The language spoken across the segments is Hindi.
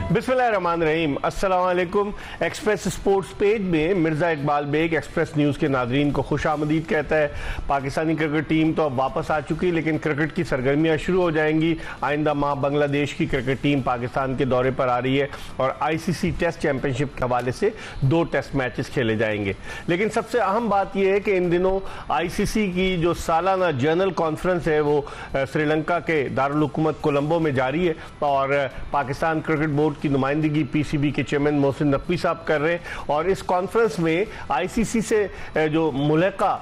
बिस्मिल्लाहिर्रहमानिर्रहीम, अस्सलाम वालेकुम। एक्सप्रेस स्पोर्ट्स पेज में मिर्ज़ा इकबाल बेग एक्सप्रेस न्यूज़ के नाज़रीन को खुश आमदीद कहता है। पाकिस्तानी क्रिकेट टीम तो अब वापस आ चुकी, लेकिन क्रिकेट की सरगर्मियाँ शुरू हो जाएंगी। आइंदा माह बांग्लादेश की क्रिकेट टीम पाकिस्तान के दौरे पर आ रही है और ICC टेस्ट चैंपियनशिप के हवाले से 2 टेस्ट मैचेस खेले जाएंगे। लेकिन सबसे अहम बात यह है कि इन दिनों ICC की जो सालाना जनरल कॉन्फ्रेंस है वो श्रीलंका के दारुल हुकूमत कोलंबो में जारी है और पाकिस्तान क्रिकेट बोर्ड की नुमाइंदगी PCB के चेयरमैन मोहसिन नकवी साहब कर रहे हैं। और इस कॉन्फ्रेंस में ICC से जो मुल्का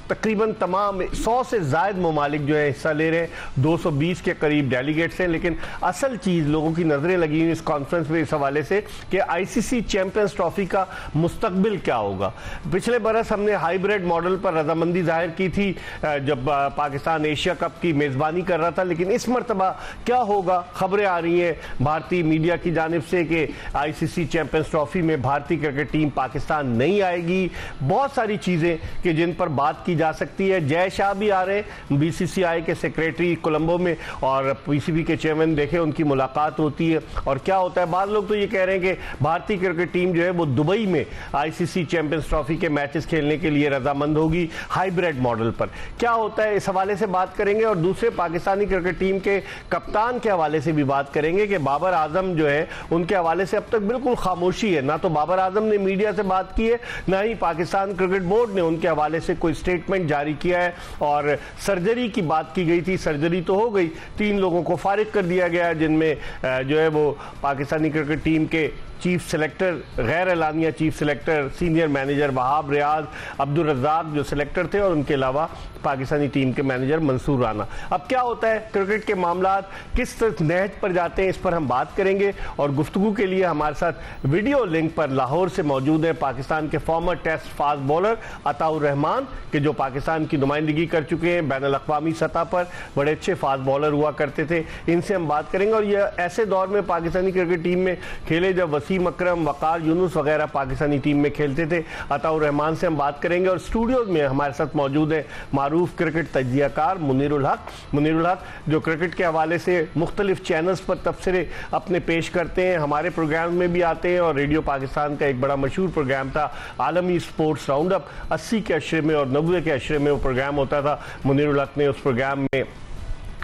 तकरीबन तमाम 100 से ज़ायद ममालिक जो है हिस्सा ले रहे हैं, 220 के करीब डेलीगेट्स हैं। लेकिन असल चीज़ लोगों की नज़रें लगी हुई इस कॉन्फ्रेंस में इस हवाले से कि ICC चैंपियंस ट्रॉफी का मुस्तकबिल क्या होगा। पिछले बरस हमने हाइब्रिड मॉडल पर रजामंदी जाहिर की थी जब पाकिस्तान एशिया कप की मेज़बानी कर रहा था, लेकिन इस मरतबा क्या होगा। खबरें आ रही हैं भारतीय मीडिया की जानिब से कि ICC चैंपियंस ट्रॉफी में भारतीय क्रिकेट टीम पाकिस्तान नहीं आएगी। बहुत सारी चीज़ें कि जिन पर बात की जा सकती है। जय शाह भी आ रहे हैं, BCCI के सेक्रेटरी कोलंबो में, और PCB के चेयरमैन देखे उनकी मुलाकात होती है। और क्या होता है, बाद लोग तो ये कह रहे हैं कि भारतीय क्रिकेट टीम जो है वो दुबई में ICC चैंपियंस ट्रॉफी के मैचेस खेलने के लिए रजामंद होगी हाइब्रिड मॉडल पर। क्या होता है इस हवाले से बात करेंगे और दूसरे पाकिस्तानी क्रिकेट टीम के कप्तान के हवाले से भी बात करेंगे कि बाबर आजम जो है उनके हवाले से अब तक बिल्कुल खामोशी है। ना तो बाबर आजम ने मीडिया से बात की है, ना ही पाकिस्तान क्रिकेट बोर्ड ने उनके हवाले से कोई स्टेटमेंट जारी किया है। और सर्जरी की बात की गई थी, सर्जरी तो हो गई, 3 लोगों को फारिग कर दिया गया है, जिनमें जो है वो पाकिस्तानी क्रिकेट टीम के चीफ सेलेक्टर, गैर एलानिया chief selector, senior manager Wahab Riaz, Abdul Razzaq जो सेलेक्टर थे, और उनके अलावा पाकिस्तानी टीम के मैनेजर मंसूर राना। अब क्या होता है, क्रिकेट के मामलात किस नहज पर जाते हैं, इस पर हम बात करेंगे। और गुफ्तगू के लिए हमारे साथ वीडियो लिंक पर लाहौर से मौजूद है पाकिस्तान के former test fast bowler Ataur Rehman, के जो पाकिस्तान की नुमाइंदगी कर चुके हैं बैनुल अक़वामी सतह पर, बड़े अच्छे फास्ट बॉलर हुआ करते थे। इनसे हम बात करेंगे। और यह ऐसे दौर में पाकिस्तानी क्रिकेट टीम में खेले जब वसीम अकरम, वकार यूनुस वगैरह पाकिस्तानी टीम में खेलते थे। अताउर रहमान से हम बात करेंगे। और स्टूडियोज में हमारे साथ मौजूद है मारूफ क्रिकेट तज्जियाकार मुनीरुल हक, जो क्रिकेट के हवाले से मुख्तलिफ चैनल्स पर तबसरे अपने पेश करते हैं, हमारे प्रोग्राम में भी आते हैं। और रेडियो पाकिस्तान का एक बड़ा मशहूर प्रोग्राम था आलमी स्पोर्ट्स राउंड अप, 80 के अशरे में और 90 के अशरे में वो प्रोग्राम होता था। मुनीरुल हक ने उस प्रोग्राम में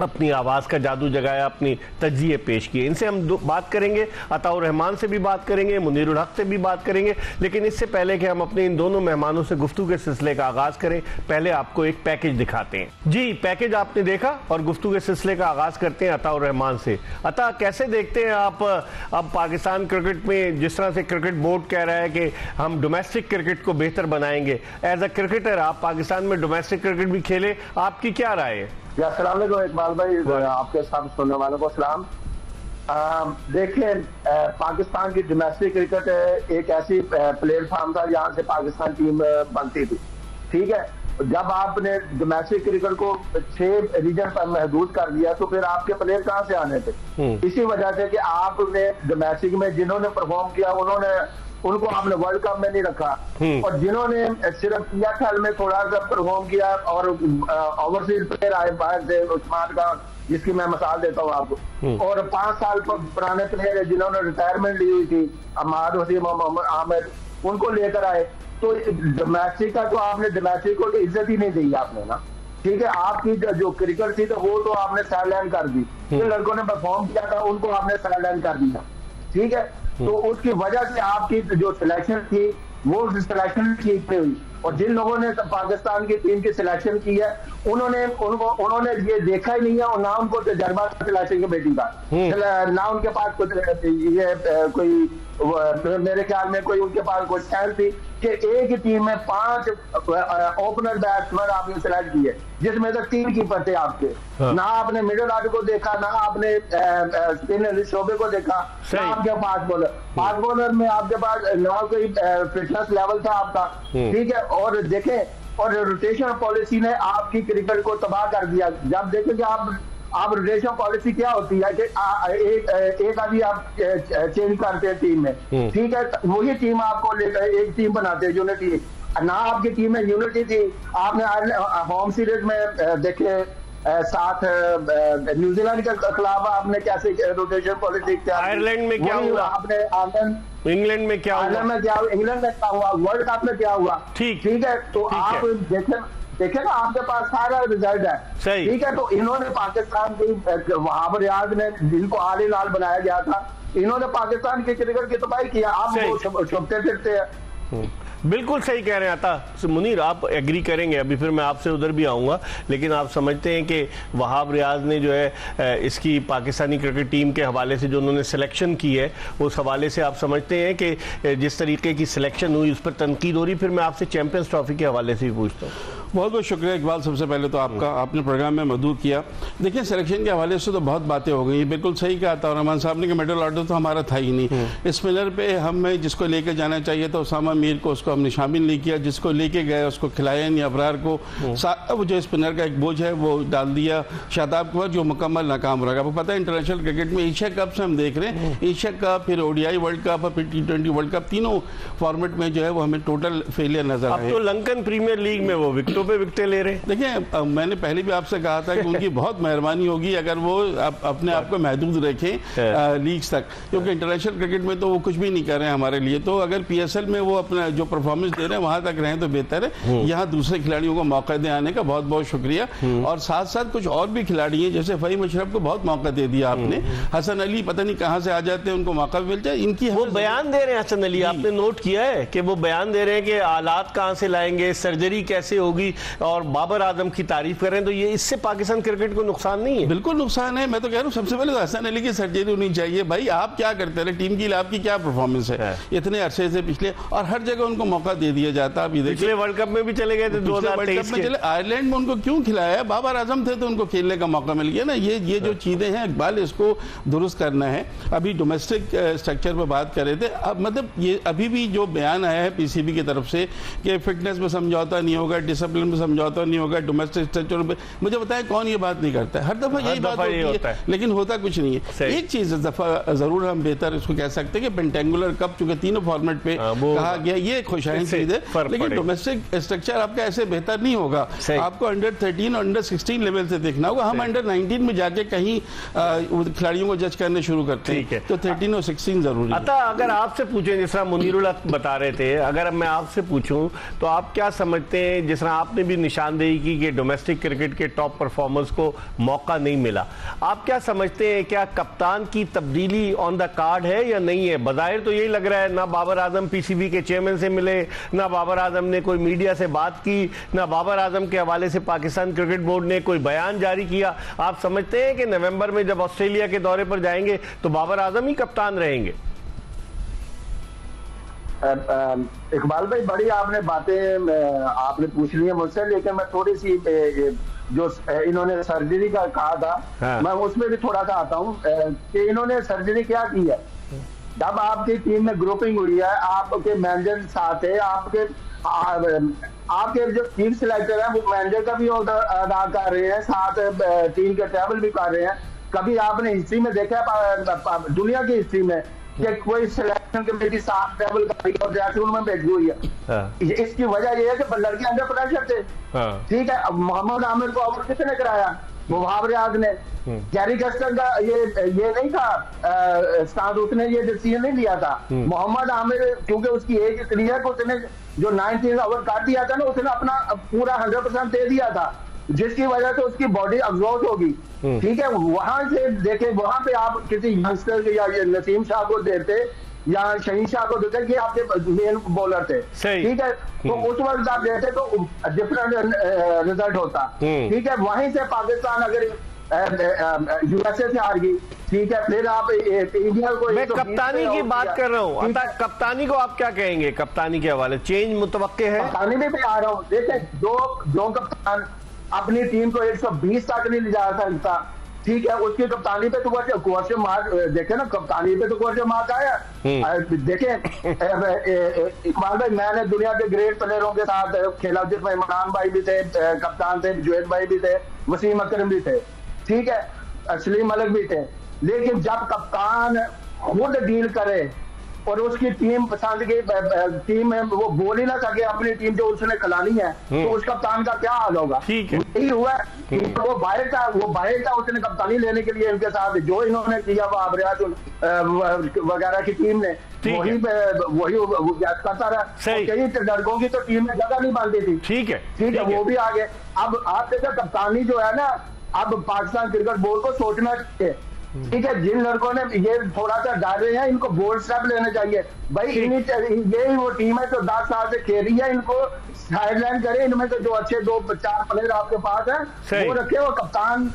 अपनी आवाज़ का जादू जगाया, अपनी तज्जिए पेश किए। इनसे हम बात करेंगे, अताउर रहमान से भी बात करेंगे, मुनीरुल हक से भी बात करेंगे। लेकिन इससे पहले कि हम अपने इन दोनों मेहमानों से गुफ्तगू के सिलसिले का आगाज़ करें, पहले आपको एक पैकेज दिखाते हैं। जी, पैकेज आपने देखा और गुफ्तगू के सिलसिले का आगाज़ करते हैं अताउर रहमान से। अता, कैसे देखते हैं आप अब पाकिस्तान क्रिकेट में जिस तरह से क्रिकेट बोर्ड कह रहा है कि हम डोमेस्टिक क्रिकेट को बेहतर बनाएंगे, एज अ क्रिकेटर आप पाकिस्तान में डोमेस्टिक क्रिकेट भी खेले, आपकी क्या राय है? अस्सलाम वालेकुम इकबाल भाई, आपके साथ सुनने वालों को सलाम। देखें, पाकिस्तान की डोमेस्टिक क्रिकेट एक ऐसी प्लेटफॉर्म था जहाँ से पाकिस्तान टीम बनती थी, ठीक है। जब आपने डोमेस्टिक क्रिकेट को 6 रीजन पर महदूद कर दिया तो फिर आपके प्लेयर कहाँ से आने थे? इसी वजह से कि आपने डोमेस्टिक में जिन्होंने परफॉर्म किया उनको आपने वर्ल्ड कप में नहीं रखा, और जिन्होंने सिर्फ PFL में थोड़ा सा परफॉर्म किया और ओवरसीज प्लेयर आए बाहर से, उस्मान का जिसकी मैं मिसाल देता हूँ आपको, और 5 साल पुराने प्लेयर है जिन्होंने रिटायरमेंट ली हुई थी, अहमद वसीम, मोहम्मद आमिर, उनको लेकर आए। तो डोमेस्टिक का तो आपने डोमेस्टिक को इज्जत ही नहीं दी आपने ना, ठीक है। आपकी जो क्रिकेट थी तो वो तो आपने साइडलाइन कर दी, जिन लड़कों ने परफॉर्म किया था उनको आपने साइडलाइन कर दिया, ठीक है। तो उसकी वजह से आपकी जो सिलेक्शन थी वो सिलेक्शन ठीक नहीं हुई, और जिन लोगों ने पाकिस्तान की टीम की सिलेक्शन की है उन्होंने ये देखा ही नहीं है, और ना उनको तजर्बा सिलेक्शन कमेटी का, ना उनके पास कुछ ये कोई मेरे ख्याल में कोई उनके पास कोई चैनल थी कि एक ही टीम में 5 ओपनर बैट्समैन आपने सिलेक्ट किए, जिसमें से 3 कीपर थे आपके। ना आपने मिडिल ऑर्डर को देखा, ना आपने स्पिनर शोबे को देखा, ना आपके फास्ट बॉलर में आपके पास ना कोई फिटनेस लेवल था आपका, ठीक है। और देखें, और रोटेशन पॉलिसी ने आपकी क्रिकेट को तबाह कर दिया। जब देखें कि आप रोटेशन पॉलिसी क्या होती है कि एक आदमी आप चेंज करते हैं टीम में, ठीक है, वही टीम आपको लेकर एक टीम बनाते हैं, यूनिटी। ना आपकी टीम में यूनिटी थी। आपने होम सीरीज में देखे साथ न्यूजीलैंड के खिलाफ आपने कैसे रोटेशन पॉलिटिक्स, आयरलैंड में क्या हुआ, आपने इंग्लैंड में क्या हुआ, इंग्लैंड में क्या हुआ, वर्ल्ड कप में क्या हुआ, ठीक है। तो आप देखें ना, आपके पास सारा रिजल्ट है, ठीक है। तो इन्होंने पाकिस्तान की वहाब रियाज ने जिनको आले लाल बनाया गया था, इन्होंने पाकिस्तान की क्रिकेट की तबाही किया, आप छुपते फिरते हैं। बिल्कुल सही कह रहे हैं आता मुनीर, आप एग्री करेंगे, अभी फिर मैं आपसे उधर भी आऊँगा, लेकिन आप समझते हैं कि वहाब रियाज ने जो है इसकी पाकिस्तानी क्रिकेट टीम के हवाले से जो उन्होंने सिलेक्शन की है, उस हवाले से आप समझते हैं कि जिस तरीके की सिलेक्शन हुई उस पर तनकीद हो रही? फिर मैं आपसे चैंपियंस ट्रॉफी के हवाले से भी पूछता हूँ। बहुत बहुत शुक्रिया इकबाल, सबसे पहले तो आपका, आपने प्रोग्राम में मदद किया। देखिए सिलेक्शन के हवाले से तो बहुत बातें हो गई, बिल्कुल सही कहा था रहमान साहब ने कि मेडल ऑर्डर तो हमारा था ही नहीं। स्पिनर पे हमें जिसको लेके जाना चाहिए था उसामा मीर को, उसको हमने शामिल नहीं किया, जिसको लेके गए उसको खिलाया नहीं अबरार को, वो जो स्पिनर का एक बोझ है वो डाल दिया शादाब के बाद, जो मुकम्मल नाकाम रहा। आपको पता है इंटरनेशनल क्रिकेट में एशिया कप से हम देख रहे हैं, एशिया कप, फिर ओडीआई वर्ल्ड कप और फिर T20 वर्ल्ड कप, तीनों फॉर्मेट में जो है वो हमें टोटल फेलियर नजर आए। अब तो लंकन प्रीमियर लीग में वो विकेटों पे विकेटें ले रहे हैं। देखिए मैंने पहले भी आपसे कहा था कि उनकी बहुत मेहरबानी होगी अगर वो अपने आप को महदूद रखें लीग्स तक, क्योंकि इंटरनेशनल क्रिकेट में तो वो कुछ भी नहीं कर रहे हैं हमारे लिए। तो अगर PSL में वो अपना जो परफॉर्मेंस दे रहे हैं वहां तक रहें तो बेहतर है। यहाँ दूसरे खिलाड़ियों को मौका दे आने का बहुत बहुत शुक्रिया। और साथ साथ कुछ और भी खिलाड़ी हैं, जैसे फहीम अशरफ को बहुत मौका दे दिया आपने, हसन अली पता नहीं कहाँ से आ जाते हैं, उनको मौका मिल जाए। इनकी वो बयान दे रहे हैं हसन अली, आपने नोट किया है कि वो बयान दे रहे हैं कि आलात कहाँ से लाएंगे, सर्जरी कैसे होगी, और बाबर आजम की तारीफ करें, तो ये इससे पाकिस्तान क्रिकेट को नुकसान नहीं है? बिल्कुल नुकसान है। मैं तो कह रहा हूँ सबसे पहले तो हसन अली की सर्जरी होनी चाहिए। भाई आप क्या करते रहे, टीम की आपकी क्या परफॉर्मेंस है इतने अरसे से पिछले, और हर जगह उनको मौका दे दिया जाता। अभी पिछले वर्ल्ड कप में भी चले गए थे, 2023 में चले, आयरलैंड में उनको क्यों खिलाया? बाबर आजम थे तो उनको खेलने का मौका मिल गया ना। ये जो चीजें हैं इकबाल, इसको दुरुस्त करना है। अभी डोमेस्टिक स्ट्रक्चर पर बात कर रहे थे, अब मतलब ये अभी भी जो बयान आया है PCB की तरफ से कि फिटनेस में समझौता नहीं होगा, डिसिप्लिन में समझौता नहीं होगा, डोमेस्टिक स्ट्रक्चर पे, मुझे बताया कौन ये बात नहीं करता है? हर दफा यही बात होती है, लेकिन होता कुछ नहीं है। एक चीज इस दफा जरूर हम बेहतर इसको कह सकते हैं कि पेंटेंगुलर कप चूंकि तीनों फॉर्मेट पे कहा गया, ये खुशहाली चीज है, लेकिन डोमेस्टिक स्ट्रक्चर आपका ऐसे बेहतर नहीं होगा। आपको अंडर 13 और अंडर 16 लेवल से देखना होगा। हम अंडर 19 में जाके कहीं खिलाड़ियों को जज करने शुरू करते हैं, तो 13 और 16 जरूरी है। अगर आपसे पूछें, जिस तरह मुनीरुल हक बता रहे थे, अगर मैं आपसे पूछूं तो आप क्या समझते हैं, जिस तरह आपने भी निशानदेही की कि डोमेस्टिक क्रिकेट के टॉप परफॉर्मर्स को मौका नहीं मिला, आप क्या समझते हैं, क्या कप्तान की तब्दीली ऑन द कार्ड है या नहीं है? बज़ाहिर तो यही लग रहा है, ना बाबर आजम PCB के चेयरमैन से मिले, ना बाबर आजम ने कोई मीडिया से बात की, ना बाबर आजम के हवाले से पाकिस्तान क्रिकेट बोर्ड ने कोई बयान जारी किया। आप समझते हैं कि नवंबर में जब ऑस्ट्रेलिया के दौरे पर जाएंगे तो बाबर आजम ही कप्तान रहेंगे? इकबाल भाई, बड़ी आपने बातें आपने पूछ ली है मुझसे, लेकिन मैं थोड़ी सी जो इन्होंने सर्जरी का कहा था, मैं उसमें भी थोड़ा सा आता हूँ कि इन्होंने सर्जरी क्या की है। जब आपकी टीम में ग्रुपिंग हुई है, आपके मैनेजर साथ है, आपके जो टीम सिलेक्टर है वो मैनेजर का भी अदा कर रहे हैं, साथ टीम के ट्रैवल भी कर रहे हैं। कभी आपने हिस्ट्री में देखा है, दुनिया की हिस्ट्री में, कि कोई सिलेक्शन कमेटी साथ ट्रैवल कर रही है और ड्रेसिंग रूम में बैठी हुई है? इसकी वजह यह है कि लड़के अंडर प्रेशर थे। ठीक है, अब मोहम्मद आमिर को आउट किसने कराया? वहाब रियाज ने। गैरी कस्टन का ये नहीं था साथ, उसने ये डिसीजन नहीं लिया था। मोहम्मद आमिर क्योंकि उसकी एज इतनी है कि उसने जो 19 ओवर काट दिया था ना, उसने अपना पूरा 100% दे दिया था, जिसकी वजह से उसकी बॉडी एग्जॉस्ट होगी। ठीक है, वहां से देखे, वहां पे आप किसी यंगस्टर या नसीम शाह को देते या शहीन शाह को देते कि आपके मेन बॉलर थे, ठीक है, तो उस वक्त आप देते तो डिफरेंट रिजल्ट होता। ठीक है, वहीं से पाकिस्तान अगर USA से हार गई, ठीक है, फिर आप इंडिया को, मैं कप्तानी की बात कर रहा हूँ, कप्तानी को आप क्या कहेंगे? कप्तानी के हवाले चेंज मुतवक्के है? कप्तानी में भी आ रहा हूँ। देखिए, दो कप्तान अपनी टीम को 120 तक नहीं ले जा सकता, ठीक है, उसकी कप्तानी पे तो क्वेश्चन मार्क, देखे ना, कप्तानी पे तो क्वेश्चन मार्क आया। देखे इकबाल भाई, मैंने दुनिया के ग्रेट प्लेयरों के साथ खेला, जिसमें इमरान भाई भी थे, कप्तान थे, जुएद भाई भी थे, वसीम अकरम भी थे, ठीक है, सलीम मलिक भी थे, लेकिन जब कप्तान खुद डील करे, और उसकी टीम पसंद की टीम में वो बोल ही ना सके अपनी टीम जो उसने खिलानी है, तो उस कप्तान का क्या हाल होगा। ठीक है, यही हुआ वो बाहर था उसने कप्तानी लेने के लिए इनके साथ जो इन्होंने किया वो आबरियात वगैरह की टीम ने वही करता रहा। कई लड़कों की तो टीम में जगह नहीं बनती थी। ठीक है, वो भी आगे। अब आप देखो कप्तानी जो है ना, अब पाकिस्तान क्रिकेट बोर्ड को सोचना चाहिए, ठीक है, जिन लड़कों ने ये थोड़ा सा डाल रहे हैं इनको बोल्ड स्टेप लेने चाहिए भाई। यही वो टीम है जो 10 साल से खेल रही है, इनको साइडलाइन करे। इनमें तो जो अच्छे 2-4 प्लेयर आपके पास है वो रखे, वो कप्तान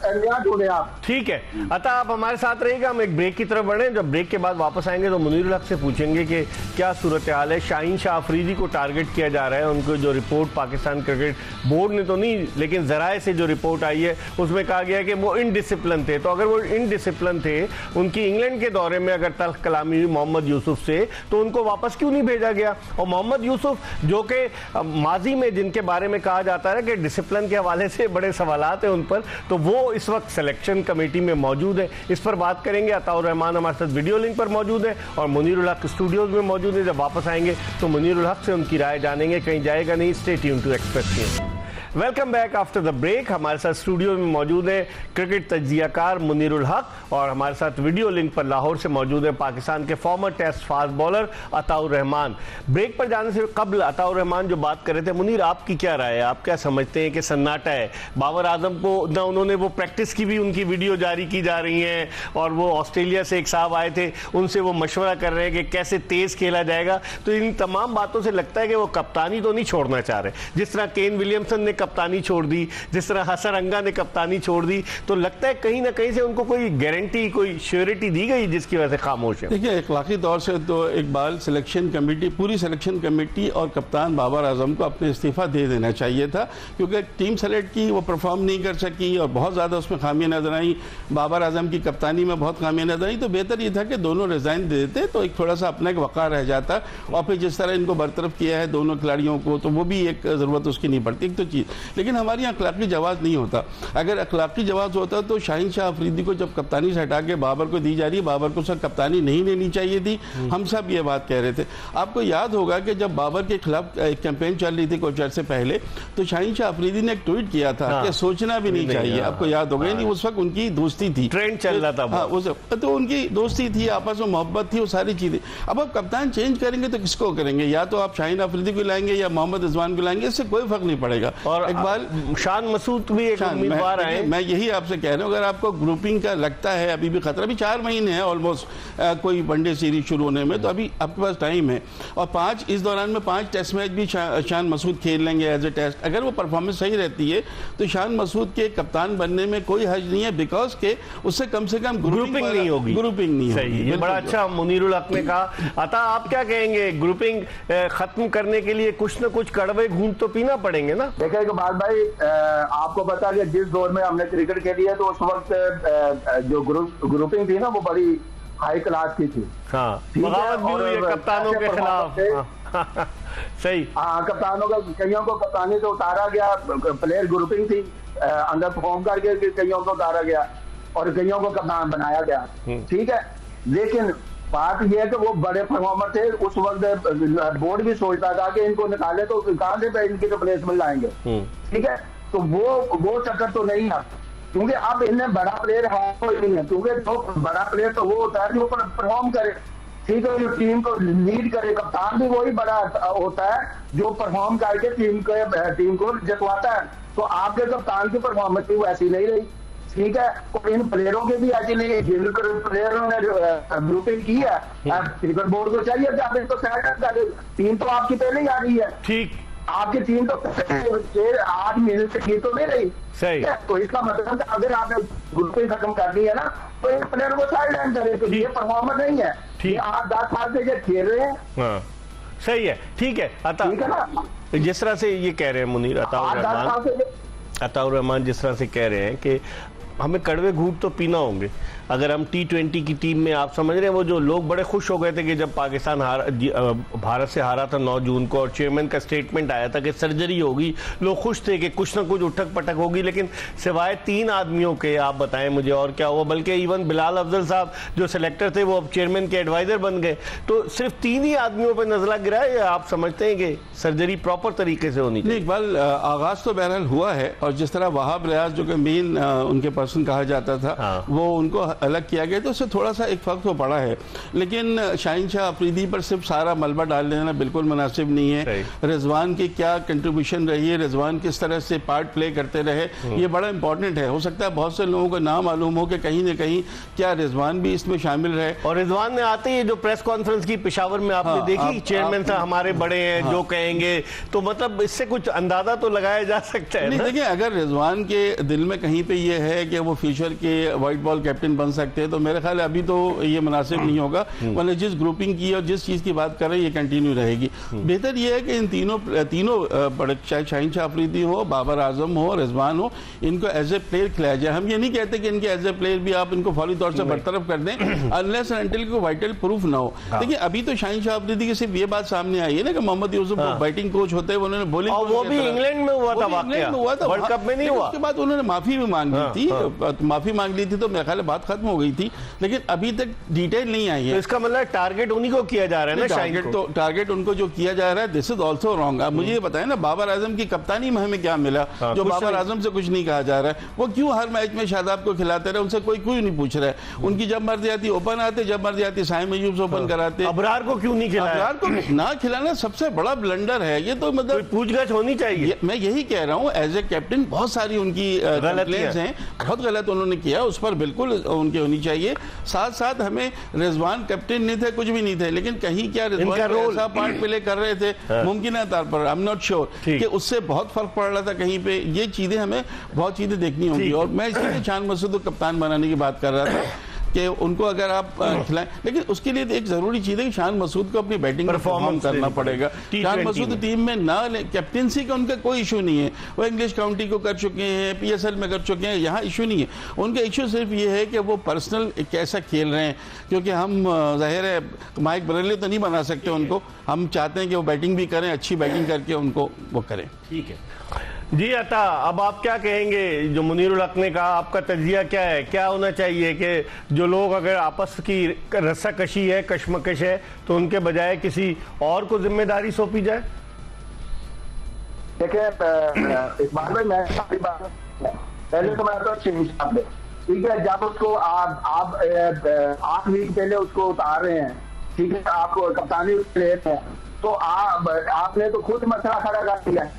ढूंढे आप। ठीक है, अतः आप हमारे साथ रहिएगा, हम एक ब्रेक की तरफ बढ़े। जब ब्रेक के बाद वापस आएंगे तो मुनीरुल हक से पूछेंगे कि क्या सूरत हाल है। शाहीन शाह अफरीदी को टारगेट किया जा रहा है, उनको जो रिपोर्ट पाकिस्तान क्रिकेट बोर्ड ने तो नहीं लेकिन जराए से जो रिपोर्ट आई है उसमें कहा गया है कि वो इनडिसिप्लिन थे। तो अगर वो इनडिसिप्लिन थे, उनकी इंग्लैंड के दौरे में अगर तल्ख कलामी हुई मोहम्मद यूसुफ से, तो उनको वापस क्यों नहीं भेजा गया। और मोहम्मद यूसुफ जो कि माजी में जिनके बारे में कहा जाता है कि डिसिप्लिन के हवाले से बड़े सवालात हैं उन पर, तो वो इस वक्त सिलेक्शन कमेटी में मौजूद है। इस पर बात करेंगे। अताउर रहमान हमारे साथ वीडियो लिंक पर मौजूद है और मुनीरुल हक स्टूडियोज में मौजूद है। जब वापस आएंगे तो मुनीरुल हक से उनकी राय जानेंगे, कहीं जाएगा नहीं। Stay tuned to Express news. Welcome back after the break. हमारे साथ स्टूडियो में मौजूद है क्रिकेट तज्जियाकार मुनीरुल हक और हमारे साथ वीडियो लिंक पर लाहौर से मौजूद है पाकिस्तान के former test fast bowler Ataur Rehman. Break पर जाने से कबल अताउर रहमान जो बात कर रहे थे, मुनीर आपकी क्या राय है, आप क्या समझते हैं कि सन्नाटा है? बाबर आजम को ना उन्होंने वो प्रैक्टिस की भी उनकी वीडियो जारी की जा रही है और वो ऑस्ट्रेलिया से एक साहब आए थे, उनसे वो मशवरा कर रहे हैं कि कैसे तेज खेला जाएगा। तो इन तमाम बातों से लगता है कि वो कप्तानी तो नहीं छोड़ना चाह रहे। जिस तरह केन विलियमसन ने कप्तानी छोड़ दी, जिस तरह हसन रंगा ने कप्तानी छोड़ दी, तो लगता है कहीं ना कहीं से उनको कोई गारंटी, कोई श्योरिटी दी गई जिसकी वजह से खामोश है। देखिए, अखलाकी तौर से तो इकबाल सिलेक्शन कमेटी, पूरी सिलेक्शन कमेटी और कप्तान बाबर आजम को अपने इस्तीफा दे देना चाहिए था, क्योंकि टीम सेलेक्ट की, वो परफॉर्म नहीं कर सकी और बहुत ज़्यादा उसमें खामियां नजर आई। बाबर आजम की कप्तानी में बहुत खामियां नजर आई। तो बेहतर ये था कि दोनों रिजाइन दे देते तो एक थोड़ा सा अपना एक वक़ार रह जाता। और फिर जिस तरह इनको बरतरफ किया है दोनों खिलाड़ियों को, तो वो भी एक ज़रूरत उसकी नहीं पड़ती, एक तो चीज़। लेकिन हमारे यहाँ अखलाकी जवाब नहीं होता। अगर अखलाकी जवाब होता तो शाहीन शाह अफरीदी को जब कप्तानी से हटा के बाबर को दी जा रही है, बाबर को सब कप्तानी नहीं लेनी चाहिए थी। हम सब ये बात कह रहे थे। आपको याद होगा कि जब बाबर के खिलाफ एक कैंपेन चल रही थी कुछ अर्से पहले, तो शाहीन शाह अफरीदी ने एक ट्वीट किया था कि सोचना भी नहीं चाहिए। आपको याद होगा, नहीं उस वक्त उनकी दोस्ती थी, ट्रेंड चल रहा था। उस तो उनकी दोस्ती थी, आपस में मोहब्बत थी, वो सारी चीजें। अब आप कप्तान चेंज करेंगे तो किसको करेंगे? या तो आप शाहीन अफरीदी को लाएंगे या मोहम्मद रिजवान को लाएंगे, इससे कोई फर्क नहीं पड़ेगा। और इकबाल शान मसूद भी एक उम्मीदवार आए। मैं यही आपसे कह रहा हूँ, अगर आपको ग्रुपिंग का लगता है अभी भी खतरा, अभी 4 महीने हैं ऑलमोस्ट कोई वनडे सीरीज शुरू होने में, तो अभी आपके पास टाइम है। और 5 इस दौरान में 5 टेस्ट मैच भी शान मसूद खेल लेंगे एज ए टेस्ट। अगर वो परफॉर्मेंस सही रहती है तो शान मसूद के कप्तान बनने में कोई हर्ज नहीं है, बिकॉज के उससे कम से कम ग्रुपिंग नहीं होगी। ग्रुपिंग नहीं होगी। ये बड़ा अच्छा मुनीरुल हक ने कहा। अता आप क्या कहेंगे, ग्रुपिंग खत्म करने के लिए कुछ न कुछ कड़वे घूंट तो पीना पड़ेंगे ना? देखिए इकबाल भाई, आपको पता है कि जिस दौर में हमने क्रिकेट खेली है तो उस वक्त जो ग्रुपिंग थी ना वो बड़ी हाई क्लास की थी। हाँ, बगावत भी हुई है कप्तानों के खिलाफ। सही। हाँ, कप्तानों का कईयों को कप्तानी से उतारा गया, प्लेयर ग्रुपिंग थी, अंदर परफॉर्म करके कईयों को उतारा गया और कईयों को कप्तान बनाया गया। ठीक है, लेकिन बात यह है कि वो बड़े परफॉर्मर थे। उस वक्त बोर्ड भी सोचता था कि इनको निकाले तो कहां से इनकी रिप्लेसमेंट लाएंगे। ठीक है, तो वो चक्कर तो नहीं है, क्योंकि अब इन्हें बड़ा प्लेयर है नहीं है, क्योंकि तो बड़ा प्लेयर तो वो होता है जो परफॉर्म करे। ठीक है, जो टीम को लीड करे। कप्तान भी वही बड़ा होता है जो परफॉर्म करके टीम को जितवाता है। तो आपके कप्तान की परफॉर्मेंस भी वैसी नहीं रही। ठीक है, और इन प्लेयरों के भी ऐसी नहीं है। जिन प्लेयरों ने ग्रुपिंग की है, क्रिकेट बोर्ड को चाहिए कि आप इनको सेलेक्ट करें। टीम तो आपकी पहले ही आ रही है। ठीक, आपकी टीम तो 8 महीने से की तो नहीं रही। सही। तो इसका मतलब अगर आपने ग्रुपिंग खत्म करनी है ना, तो इन प्लेयर को साइड लाइन करे। तो ये परफॉर्मर नहीं है। ठीक, आप 10 साल से जो खेल रहे हैं। हाँ, सही है। ठीक है, ठीक है ना, जिस तरह से ये कह रहे हैं मुनीर अताउर रहमान जिस तरह से कह रहे हैं कि हमें कड़वे घूंट तो पीना होंगे, अगर हम T20 की टीम में, आप समझ रहे हैं वो जो लोग बड़े खुश हो गए थे कि जब पाकिस्तान भारत से हारा था 9 जून को और चेयरमैन का स्टेटमेंट आया था कि सर्जरी होगी, लोग खुश थे कि कुछ ना कुछ उठक पटक होगी, लेकिन सिवाय 3 आदमियों के आप बताएं मुझे और क्या हुआ। बल्कि इवन बिलाल अफजल साहब जो सिलेक्टर थे वो अब चेयरमैन के एडवाइजर बन गए। तो सिर्फ 3 ही आदमियों पर नजला गिरा है या आप समझते हैं कि सर्जरी प्रॉपर तरीके से होनी चाहिए? इकबाल, आगाज तो बहरहाल हुआ है और जिस तरह वहाब रियाज जो कि मेन उनके पर्सन कहा जाता था, हाँ। वो उनको अलग किया गया, तो उससे थोड़ा सा एक फर्क तो पड़ा है। लेकिन शाहीन शाह अफरीदी पर सिर्फ सारा मलबा डाल देना बिल्कुल मुनासिब नहीं है। रिजवान की क्या कंट्रीब्यूशन रही है, रिजवान किस तरह से पार्ट प्ले करते रहे, ये बड़ा इंपॉर्टेंट है। हो सकता है बहुत से लोगों को ना मालूम हो कि कहीं ना कहीं क्या रिजवान भी इसमें शामिल रहे। और रिजवान ने आते ही जो प्रेस कॉन्फ्रेंस की पेशावर में आपने देखी, चेयरमैन साहब हमारे बड़े हैं, जो कहेंगे, तो मतलब इससे कुछ अंदाजा तो लगाया जा सकता है। नहीं, देखिए, अगर रिजवान के दिल में कहीं पे ये है कि वो फ्यूचर के व्हाइट बॉल कैप्टन बन सकते हैं, तो मेरे ख्याल अभी तो ये मुनासिब नहीं होगा। मतलब जिस ग्रुपिंग की और जिस चीज की बात कर रहे हैं ये कंटिन्यू रहेगी। बेहतर ये है कि इन तीनों चाहे शाहीन शाह अफरीदी हो, बाबर आजम हो, रिजवान हो, इनको एज ए प्लेयर खिलाया जाए। हम ये नहीं कहते कि इनके एज ए प्लेयर भी आप इनको फौरी तौर से बरतरफ कर दें अनलेस एंड अनटिल को वाइटल प्रूफ ना हो। देखिए, अभी तो शाहीन शाह अफरीदी की सिर्फ ये बात सामने आई है ना कि मोहम्मद यूसुफ को बैटिंग कोच होते हैं, उन्होंने बॉलिंग, वो भी इंग्लैंड में हुआ था, वर्ल्ड कप में नहीं हुआ। उसके बाद उन्होंने माफी भी मांग ली थी, माफी मांग ली थी, तो मेरे ख्याल बात खत्म हो गई थी, लेकिन अभी तक डिटेल नहीं आई है। तो इसका मतलब टारगेट उन्हीं को किया जा रहा है ना? टारगेट उनको जो किया जा रहा है, दिस इज ऑल्सो रॉन्ग। अब मुझे ये बताएं ना, बाबर आजम की कप्तानी में हमें क्या मिला जो बाबर आजम से कुछ नहीं कहा जा रहा है? वो क्यों हर मैच में शादाब को खिलाते रहे, उनसे कोई नहीं पूछ रहा है। उनकी जब मर्जी आती ओपन आते, जब मर्जी आती साइम अयूब ओपन कराते। अबरार को क्यों नहीं खिलाया? अबरार को ना खिलाना सबसे बड़ा ब्लंडर है। ये तो मतलब पूछगछ होनी चाहिए। मैं यही कह रहा हूँ, एज ए कैप्टन बहुत सारी उनकी कंप्लेंट्स हैं, बहुत गलत उन्होंने किया, उस पर बिल्कुल उनकी होनी चाहिए। साथ साथ हमें रिजवान कैप्टन नहीं थे, कुछ भी नहीं थे, लेकिन कहीं क्या रिजवान ऐसा पार्ट प्ले कर रहे थे मुमकिन है तौर पर, आई एम नॉट श्योर कि उससे बहुत फर्क पड़ रहा था कहीं पे। ये चीजें हमें बहुत चीजें देखनी होंगी। और मैं इसलिए शान मसूद को कप्तान बनाने की बात कर रहा था कि उनको अगर आप खिलाएं, लेकिन उसके लिए एक जरूरी चीज है कि शान मसूद को अपनी बैटिंग परफॉर्म करना पड़ेगा। शान मसूद टीम में ना ले, कैप्टेंसी का उनका कोई इशू नहीं है। वो इंग्लिश काउंटी को कर चुके हैं, PSL में कर चुके हैं, यहाँ इशू नहीं है। उनका इशू सिर्फ ये है कि वो पर्सनल कैसा खेल रहे हैं, क्योंकि हम जाहिर है माइक ब्रेनली तो नहीं बना सकते उनको। हम चाहते हैं कि वो बैटिंग भी करें, अच्छी बैटिंग करके उनको वो करें। ठीक है जी। अता, अब आप क्या कहेंगे जो मुनीरुल हक ने कहा, आपका तजिया क्या है? क्या होना चाहिए कि जो लोग अगर आपस की रस्साकशी है, कशमकश है, तो उनके बजाय किसी और को जिम्मेदारी सौंपी जाए? देखिए इकबाल भाई, मैं पहले तो मैं तो ठीक है, जब उसको आप 8 वीक पहले उसको उतार रहे हैं, ठीक है, आप कप्तानी ले रहे हैं, तो आपने तो खुद मसला खड़ा कर दिया,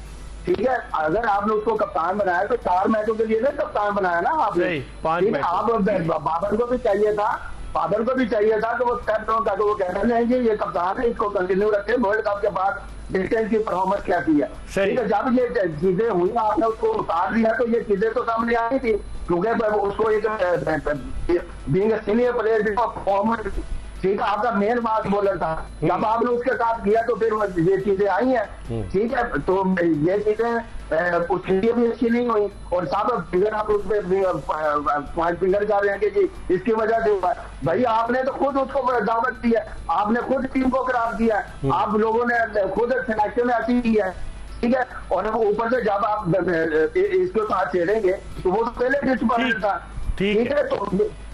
ठीक है। अगर आपने उसको कप्तान बनाया तो 4 मैचों के लिए ना कप्तान बनाया ना आपने, 5 मैच। आप बाबर को भी चाहिए था, तो वो स्टेप डाउन का, तो वो कहना चाहिए ये कप्तान है, इसको कंटिन्यू रखे। वर्ल्ड कप के बाद डिस्टेंस की परफॉर्मेंस क्या थी है, ठीक है। जब ये चीजें हुई आपने उसको उतार दिया तो ये चीजें तो सामने आई थी, क्योंकि उसको एक being a senior player performance, ठीक है, आपका मेन फास्ट बॉलर था। जब आपने उसके साथ किया तो फिर ये चीजें आई हैं, ठीक है। तो ये चीजें उसके लिए भी अच्छी नहीं हुई, और सब फिगर आप उस पर पॉइंट फिंगर कर रहे हैं कि जी इसकी वजह से हुआ। भाई आपने तो खुद उसको दावत दी है, आपने खुद टीम को खराब किया, आप लोगों ने खुद सिलेक्शन ऐसी की है, ठीक है। और ऊपर से जब आप इसके साथ छेड़ेंगे तो वो पहले डिस्पॉइंट था, ठीक है। तो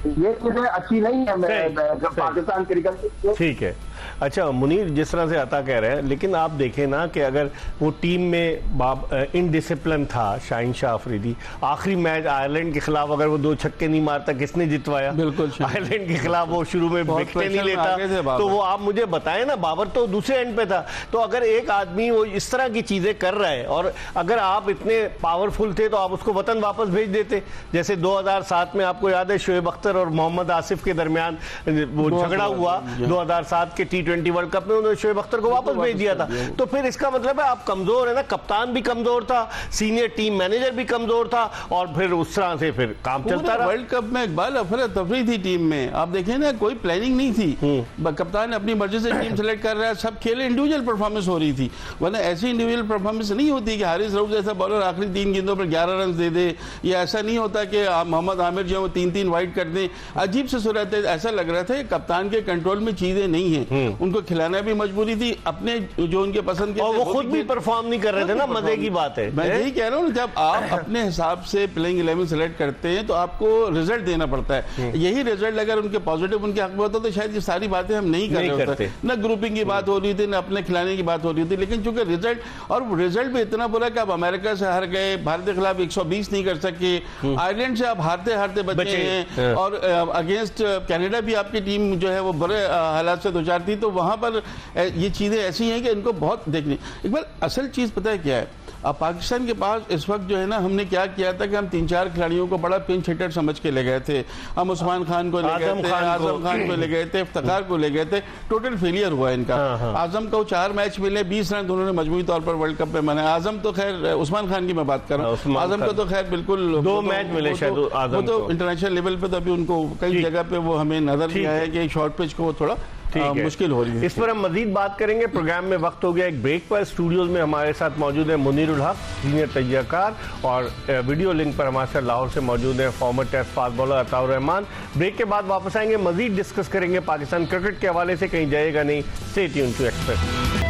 ये चीजें अच्छी नहीं है पाकिस्तान क्रिकेट। ठीक है। अच्छा मुनीर, जिस तरह से अता कह रहे हैं, लेकिन आप देखें ना कि अगर वो टीम में इनडिसिप्लिन था शाहीन शाह अफरीदी, आखिरी मैच आयरलैंड के खिलाफ अगर वो 2 छक्के नहीं मारता, किसने जितवाया? बिल्कुल, आयरलैंड के खिलाफ वो शुरू में विकेटें नहीं लेता, तो वो आप मुझे बताएं ना, बाबर तो दूसरे एंड पे था। तो अगर एक आदमी वो इस तरह की चीजें कर रहा है, और अगर आप इतने पावरफुल थे तो आप उसको वतन वापस भेज देते। जैसे 2007 में आपको याद है शोएब अख्तर और मोहम्मद आसिफ के दरमियान वो झगड़ा हुआ 2007 के T20 वर्ल्ड कप में उन्होंने शोएब अख्तर को वापस भेज दिया था। तो फिर इसका मतलब है आप कमजोर है ना, कप्तान भी कमजोर था, सीनियर टीम मैनेजर भी कमजोर था, और फिर उस तरह से फिर काम चलता रहा। वर्ल्ड कप में इकबाल अफरा तफरी थी टीम में, आप देखें ना, कोई प्लानिंग नहीं थी, कप्तान अपनी मर्जी से टीम सेलेक्ट कर रहा है, सब खेले, इंडिविजुअल परफॉर्मेंस हो रही थी। वरना ऐसी इंडिविजुअल परफॉर्मेंस नहीं होती कि हारिस रऊफ जैसा बॉलर आखिरी 3 गेंदों पर 11 रन दे दे, या ऐसा नहीं होता कि मोहम्मद आमिर जो 3-3 वाइड कर दें। अजीब से सूरत है, ऐसा लग रहा था कप्तान के कंट्रोल में चीजें नहीं है, उनको खिलाना भी मजबूरी थी, अपने जो उनके पसंद के, और वो खुद भी परफॉर्म नहीं कर रहे थे ना, मजे की बात है। मैं यही कह रहा हूँ, जब आप अपने हिसाब से प्लेइंग 11 सेलेक्ट करते हैं तो आपको रिजल्ट देना पड़ता है। यही रिजल्ट अगर उनके पॉजिटिव उनके हक में होता तो शायद ये सारी बातें हम नहीं कर रहे होते, ना ग्रुपिंग की बात हो रही थी, ना अपने खिलाने की बात हो रही थी। लेकिन चूंकि रिजल्ट, और रिजल्ट भी इतना बुरा कि आप अमेरिका से हार गए, भारत के खिलाफ 120 नहीं कर सके, आयरलैंड से आप हारते हारते बचे हैं, और अगेंस्ट कनाडा भी आपकी टीम जो है वो बड़े हालात से दो चार थी। तो वहां पर ये चीजें ऐसी हैं कि इनको बहुत देखनी। एक बार असल चीज पता है क्या है, अब पाकिस्तान के पास इस वक्त जो है ना, हमने क्या किया था कि हम 3-4 खिलाड़ियों को बड़ा पिंच हिटर समझ के ले गए थे। हम उस्मान खान को ले गए थे, आजम खान को ले गए थे, इफ्तिखार को ले गए थे, टोटल फेलियर हुआ इनका। आजम को 4 मैच मिले, 20 रन उन्होंने मजमूई तौर पर वर्ल्ड कप में बनाए। आजम तो खैर, उस्मान खान की मैं बात कर रहा हूँ, आजम को तो खैर बिल्कुल 2 मैच मिले शायद, वो तो इंटरनेशनल लेवल पे तो अभी उनको कई जगह पे वो हमें नजर नहीं आया कि शॉर्ट पिच को वो थोड़ा मुश्किल हो रही है। इस पर हम मजीद बात करेंगे। प्रोग्राम में वक्त हो गया एक ब्रेक पर। स्टूडियोज में हमारे साथ मौजूद है मुनीर उल हक, सीनियर तजज़ियाकार, और वीडियो लिंक पर हमारे साथ लाहौर से मौजूद है former test fast bowler Ataur Rehman. Break के बाद वापस आएंगे, मजीद डिस्कस करेंगे पाकिस्तान क्रिकेट के हवाले से, कहीं जाएगा नहीं। Stay tuned to Express.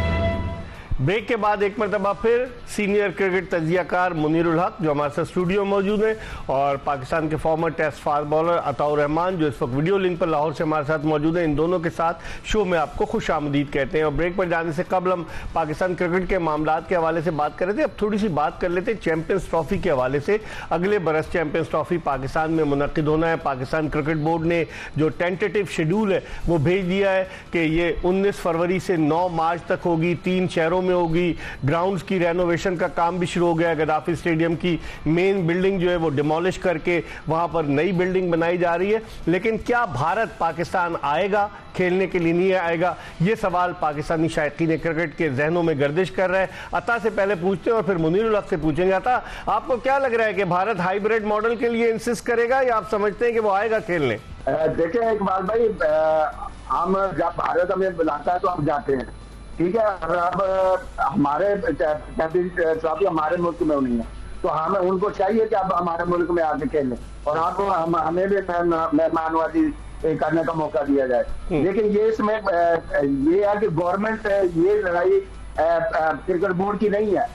Break के बाद एक मरतबा फिर सीनियर क्रिकेट तजज़ियाकार मुनीर उल हक जो हमारे साथ स्टूडियो में मौजूद हैं, और पाकिस्तान के former test fast bowler Ataur Rehman जो इस वक्त वीडियो लिंक पर लाहौर से हमारे साथ मौजूद हैं। इन दोनों के साथ शो में आपको खुश आमदीद कहते हैं। और ब्रेक पर जाने से कबल हम पाकिस्तान क्रिकेट के मामलात के हवाले से बात कर रहे थे, अब थोड़ी सी बात कर लेते हैं चैंपियंस ट्रॉफी के हवाले से। अगले बरस चैंपियंस ट्रॉफी पाकिस्तान में मुनक्किद होना है। पाकिस्तान क्रिकेट बोर्ड ने जो टेंटेटिव शेड्यूल है वो भेज दिया है कि ये 19 फरवरी से 9 मार्च तक होगी, 3 शहरों में होगी। ग्राउंड्स की रेनोवेशन का काम भी शुरू हो गया। गद्दाफी स्टेडियम की मेन बिल्डिंग जो है वो डिमोलिश करके वहां पर नई बिल्डिंग बनाई जा रही है। लेकिन क्या भारत पाकिस्तान आएगा खेलने के लिए, नहीं आएगा, ये सवाल पाकिस्तानी शायकीन क्रिकेट के जहनों में गर्दिश कर रहा है। अता से पहले पूछते हैं और फिर मुनीर उल हक से पूछेंगे। अता, आपको क्या लग रहा है कि भारत हाइब्रिड मॉडल के लिए इंसिस्ट करेगा, या आप समझते हैं कि वो आएगा खेलने? देखिए इकबाल भाई, हम जब भारत हमें बुलाता है तो हम जाते हैं, ठीक है। और अब हमारे चैंपियन ट्रॉफी हमारे मुल्क में होनी है, तो हमें उनको चाहिए कि अब हमारे मुल्क में आके खेलें, और आपको हमें भी मेहमानवाजी करने का मौका दिया जाए। लेकिन ये इसमें ये है कि गवर्नमेंट, ये लड़ाई क्रिकेट बोर्ड की नहीं है,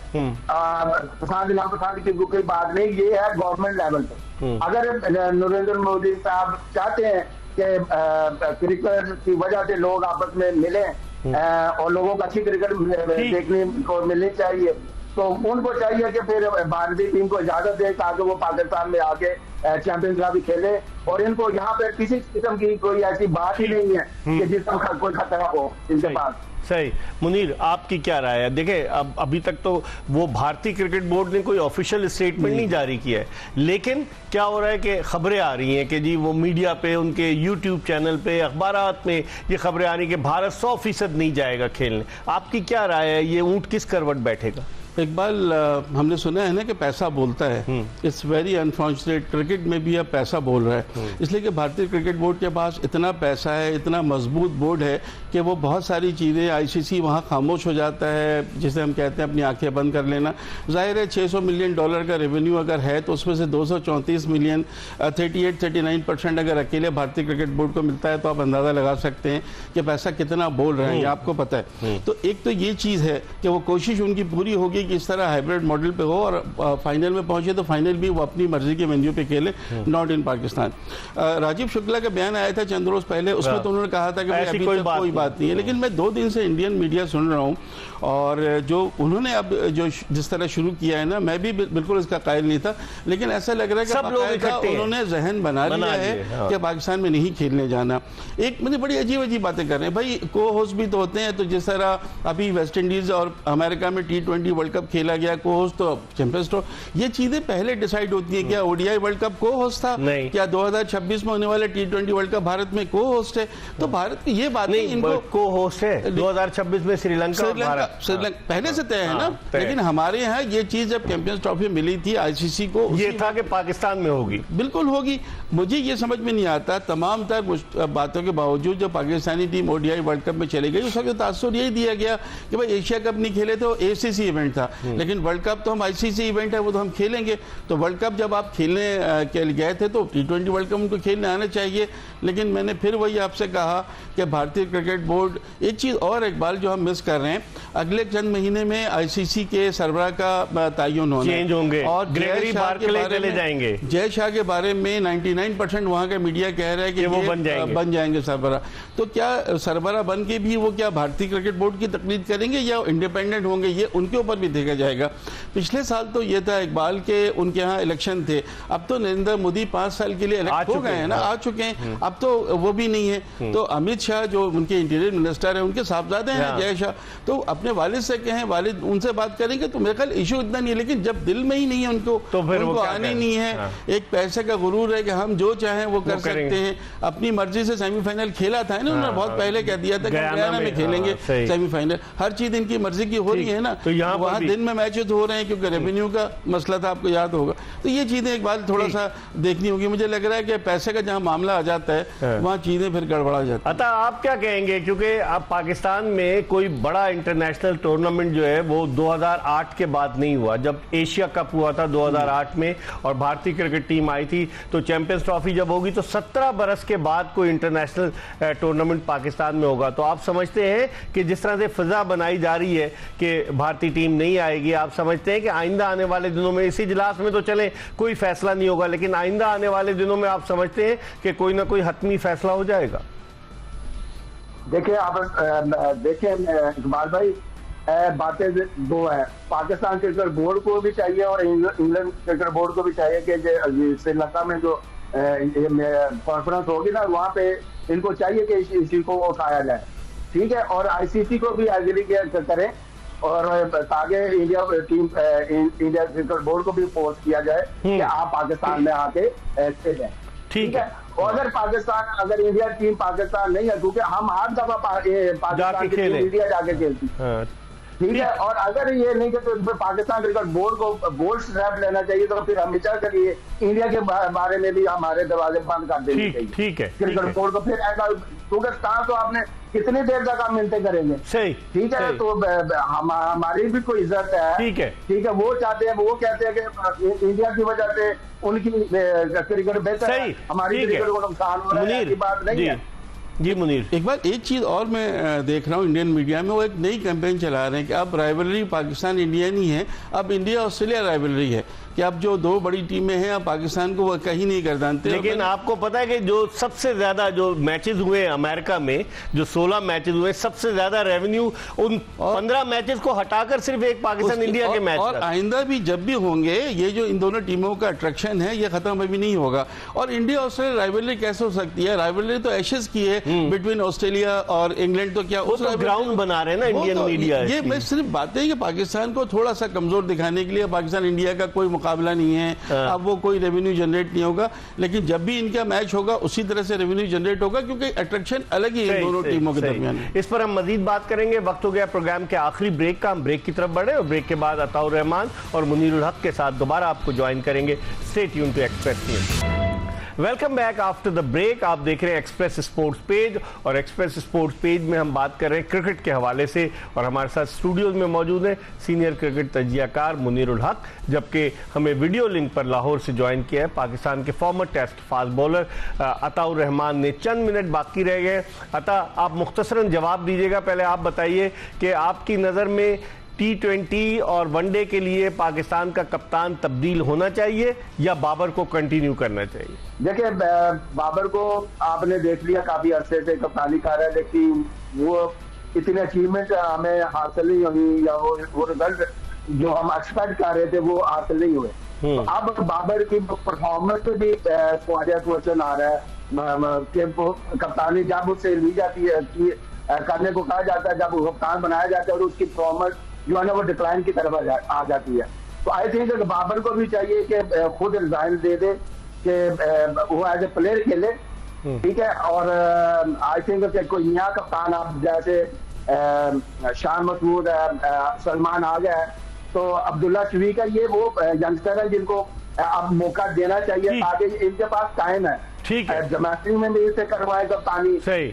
पसंद की कोई बात नहीं, ये है गवर्नमेंट लेवल पे। अगर नरेंद्र मोदी साहब चाहते हैं कि क्रिकेट की वजह से लोग आपस में मिले और लोगों को अच्छी क्रिकेट देखने को मिलनी चाहिए, तो उनको चाहिए कि फिर भारतीय टीम को इजाजत दे ताकि वो पाकिस्तान में आके चैंपियंस ट्रॉफी खेले। और इनको यहाँ पे किसी किस्म की कोई ऐसी बात ही नहीं है कि जिसका कोई खतरा हो इनके पास। सही। मुनीर, आपकी क्या राय है? देखिए, अब अभी तक तो वो भारतीय क्रिकेट बोर्ड ने कोई ऑफिशियल स्टेटमेंट नहीं जारी किया है, लेकिन क्या हो रहा है कि खबरें आ रही हैं कि जी वो मीडिया पे, उनके यूट्यूब चैनल पे, अखबारात में ये खबरें आ रही कि भारत 100% नहीं जाएगा खेलने। आपकी क्या राय है, ये ऊंट किस करवट बैठेगा? इकबाल, हमने सुना है ना कि पैसा बोलता है। इट्स वेरी अनफॉर्चुनेट, क्रिकेट में भी अब पैसा बोल रहा है, इसलिए कि भारतीय क्रिकेट बोर्ड के पास इतना पैसा है, इतना मजबूत बोर्ड है कि वो बहुत सारी चीज़ें, आईसीसी वहाँ खामोश हो जाता है, जिसे हम कहते हैं अपनी आंखें बंद कर लेना। जाहिर है $600 मिलियन का रेवेन्यू अगर है तो उसमें से 234 मिलियन 38-39% अगर अकेले भारतीय क्रिकेट बोर्ड को मिलता है तो आप अंदाज़ा लगा सकते हैं कि पैसा कितना बोल रहे हैं, ये आपको पता है। तो एक तो ये चीज़ है कि वो कोशिश उनकी पूरी होगी कि इस तरह हाइब्रिड मॉडल पे हो और फाइनल में पहुंचे तो फाइनल भी वो अपनी मर्जी के वेन्यू पे खेले, नॉट इन पाकिस्तान। राजीव शुक्ला का बयान आया था चंद रोज पहले, उसमें तो उन्होंने कहा था कि अभी कोई बात नहीं है, लेकिन मैं 2 दिन से इंडियन मीडिया सुन रहा हूँ, और जो उन्होंने अब जो जिस तरह शुरू किया है ना, मैं भी बिल्कुल इसका कायल नहीं था, लेकिन ऐसा लग रहा है कि सब लोग उन्होंने जहन बना लिया है कि पाकिस्तान में नहीं खेलने जाना। एक मुझे बड़ी अजीब अजीब बातें कर रहे हैं भाई, को होस्ट भी तो होते हैं, तो जिस तरह अभी वेस्ट इंडीज और अमेरिका में T20 वर्ल्ड वर्ल्ड कप खेला गया, को होस्ट तो चैंपियंस ट्रॉफी, ये चीजें पहले डिसाइड होती है। क्या ओडीआई वर्ल्ड कप को होस्ट था? नहीं। क्या 2026 में होने वाले T20 वर्ल्ड कप भारत में को होस्ट है? तो भारत की ये बात इनको को होस्ट है 2026 में श्रीलंका पहले से तय है ना। लेकिन हमारे यहाँ ये चीज जब चैंपियंस ट्रॉफी मिली थी आईसीसी को, ये था कि पाकिस्तान में होगी। बिल्कुल होगी। मुझे ये समझ में नहीं आता, तमाम तर बातों के बावजूद जब Pakistani team ODI world cup में चली गई, उस वक्त तासुर यही दिया गया कि भाई एशिया कप नहीं खेले तो एसीसी इवेंट था, लेकिन वर्ल्ड कप तो हम आईसीसी इवेंट है, वो तो हम खेलेंगे। तो वर्ल्ड कप जब आप खेलने के लिए गए थे तो T20 वर्ल्ड कप उनको खेलने आना चाहिए। लेकिन मैंने फिर वही आपसे कहा कि भारतीय क्रिकेट बोर्ड, एक चीज और इकबाल जो हम मिस कर रहे हैं, अगले चंद महीने में आईसीसी के सरबराह का तयन होना, चेंज होंगे और ग्रेगरी बार्कले चले जाएंगे। जय शाह के बारे में 99% वहां का मीडिया कह रहा है कि वो बन जाएंगे सरबराह। तो क्या सरबराह बन के भी वो क्या भारतीय क्रिकेट बोर्ड की तकलीद करेंगे या इंडिपेंडेंट होंगे, ये उनके ऊपर भी देखा जाएगा। पिछले साल तो ये था इकबाल के उनके यहाँ इलेक्शन थे, अब तो नरेंद्र मोदी 5 साल के लिए इलेक्ट हो गए हैं ना, आ चुके हैं, अब तो वो भी नहीं है। तो अमित शाह जो उनके इंटीरियर मिनिस्टर है, उनके साहबजादे हैं जय शाह, तो अपने वालिद से कहें, वालिद उनसे बात करेंगे तो मेरे ख्याल इशू इतना नहीं है। लेकिन जब दिल में ही नहीं है उनको तो फिर उनको आने नहीं है। एक पैसे का गुरूर है कि हम जो चाहें वो कर सकते हैं। अपनी मर्जी से सेमीफाइनल खेला था ना, उन्होंने बहुत पहले कह दिया था कि गयाना में खेलेंगे सेमीफाइनल, हर चीज इनकी मर्जी की हो रही है ना। तो यहाँ वहाँ दिन में मैचेस हो रहे हैं क्योंकि रेवेन्यू का मसला था, आपको याद होगा। तो ये चीजें एक बार थोड़ा सा देखनी होगी। मुझे लग रहा है कि पैसे का जहाँ मामला आ जाता है वहाँ चीजें फिर गड़बड़ा जाती है। अतः आप क्या कहेंगे, क्योंकि अब पाकिस्तान में कोई बड़ा इंटरनेशनल टूर्नामेंट जो है वो 2008 के बाद नहीं हुआ। जब एशिया कप हुआ था 2008 में और भारतीय क्रिकेट टीम आई थी, तो चैंपियंस ट्रॉफी जब होगी तो 17 बरस के बाद कोई इंटरनेशनल टूर्नामेंट पाकिस्तान में होगा। तो आप समझते हैं कि जिस तरह से फिजा बनाई जा रही है कि भारतीय टीम नहीं आएगी, आप समझते हैं कि आइंदा आने वाले दिनों में, इसी इजलास में तो चले कोई फैसला नहीं होगा, लेकिन आइंदा आने वाले दिनों में आप समझते हैं कि कोई ना कोई हतमी फैसला हो जाएगा? देखिए आप देखिए इकबाल भाई, बातें दो है। पाकिस्तान क्रिकेट बोर्ड को भी चाहिए और इंग्लैंड क्रिकेट बोर्ड को भी चाहिए कि श्रीलंका में जो कॉन्फ्रेंस होगी ना, वहाँ पे इनको चाहिए कि इस इश्यू को उठाया जाए, ठीक है। और आईसीसी को भी एग्री करें और ताकि इंडिया क्रिकेट बोर्ड को भी फोर्स किया जाए कि आप पाकिस्तान में आके खेलें, ठीक है। और अगर इंडिया टीम पाकिस्तान नहीं है, क्योंकि हम हर दफा पाकिस्तान की टीम इंडिया जाके खेलती, ठीक है। और अगर ये नहीं कि तो पाकिस्तान क्रिकेट बोर्ड को बोल्ड स्टेप लेना चाहिए, तो फिर हमेशा के लिए इंडिया के बारे में भी हमारे दरवाजे बंद कर देने चाहिए, ठीक है क्रिकेट बोर्ड को। फिर ऐसा, क्योंकि तो आपने कितनी देर तक आप मिलते करेंगे, सही, ठीक है। तो हमारी भी कोई इज्जत है, ठीक है। वो चाहते हैं, वो कहते हैं कि इंडिया की वजह से उनकी क्रिकेट बेहतर है, हमारी क्रिकेट को नुकसान हो रहा है, ऐसी बात नहीं है। जी मुनीर, एक बार एक चीज और मैं देख रहा हूँ इंडियन मीडिया में, वो एक नई कैंपेन चला रहे हैं कि अब राइवलरी पाकिस्तान इंडिया नहीं है, अब इंडिया ऑस्ट्रेलिया राइवलरी है, कि अब जो दो बड़ी टीमें हैं अब पाकिस्तान को वो कहीं नहीं कर जानते। लेकिन आपको पता है कि जो सबसे ज्यादा जो मैचेस हुए अमेरिका में, जो 16 मैचेस हुए, सबसे ज्यादा रेवेन्यू उन 15 मैचेस को हटाकर सिर्फ एक पाकिस्तान इंडिया के मैच। और आइंदा भी जब भी होंगे, ये जो इन दोनों टीमों का अट्रैक्शन है ये खत्म अभी नहीं होगा। और इंडिया ऑस्ट्रेलिया राइवलरी कैसे हो सकती है? राइवलरी तो एशेज की है बिटवीन ऑस्ट्रेलिया और इंग्लैंड, तो क्या उस ग्राउंड बना रहे हैं ना इंडियन मीडिया। ये मैं सिर्फ बातें कि पाकिस्तान को थोड़ा सा कमजोर दिखाने के लिए, पाकिस्तान इंडिया का कोई मुकाबला नहीं है, अब वो कोई रेवेन्यू जनरेट नहीं होगा, लेकिन जब भी इनका मैच होगा उसी तरह से रेवेन्यू जनरेट होगा, क्योंकि अट्रैक्शन अलग ही है दोनों टीमों के दरमियान। इस पर हम मजीद बात करेंगे। वक्त हो गया प्रोग्राम के आखिरी ब्रेक का, हम ब्रेक की तरफ बढ़े और ब्रेक के बाद अताउर रहमान और मुनीरुल हक के साथ दोबारा आपको ज्वाइन करेंगे। Stay tune to Express news. Welcome back after the break. आप देख रहे हैं एक्सप्रेस स्पोर्ट्स पेज, और एक्सप्रेस स्पोर्ट्स पेज में हम बात कर रहे हैं क्रिकेट के हवाले से, और हमारे साथ स्टूडियोज में मौजूद है सीनियर क्रिकेट तजियाकार मुनीरुल हक, जबकि हमें वीडियो लिंक पर लाहौर से ज्वाइन किया है पाकिस्तान के former test fast bowler Ataur Rahman ने। चंद मिनट बाकी रह गए। अता, आप मुख्तसरन जवाब दीजिएगा। पहले आप बताइए कि आपकी नज़र में T20 और वनडे के लिए पाकिस्तान का कप्तान तब्दील होना चाहिए या बाबर को कंटिन्यू करना चाहिए? देखिए, बाबर को आपने देख लिया, काफी अरसे से कप्तानी कर रहा है, लेकिन वो इतने अचीवमेंट हमें हासिल नहीं हुई, या वो रिजल्ट जो हम एक्सपेक्ट कर रहे थे वो हासिल नहीं हुए। तो अब बाबर की परफॉर्मेंस पे भी क्वेश्चन आ रहा है कि कप्तानी जब उससे ली जाती है करने को कहा जाता है, जब वो कप्तान बनाया जाता है और उसकी परफॉर्मेंस जो है ना वो डिक्लाइन की तरफ आ जाती है। तो आई थिंक बाबर को भी चाहिए कि खुद रिजाइन दे दे कि वो एज ए प्लेयर खेले, ठीक है। और आई थिंक कोई नया कप्तान आप जैसे शान मसूद सलमान आ गया है, तो अब्दुल्ला शफीक का ये वो यंगस्टर है जिनको अब मौका देना चाहिए ताकि इनके पास टाइम है। ठीक है, जमाती में भी इसे करवाए कप्तानी। सही,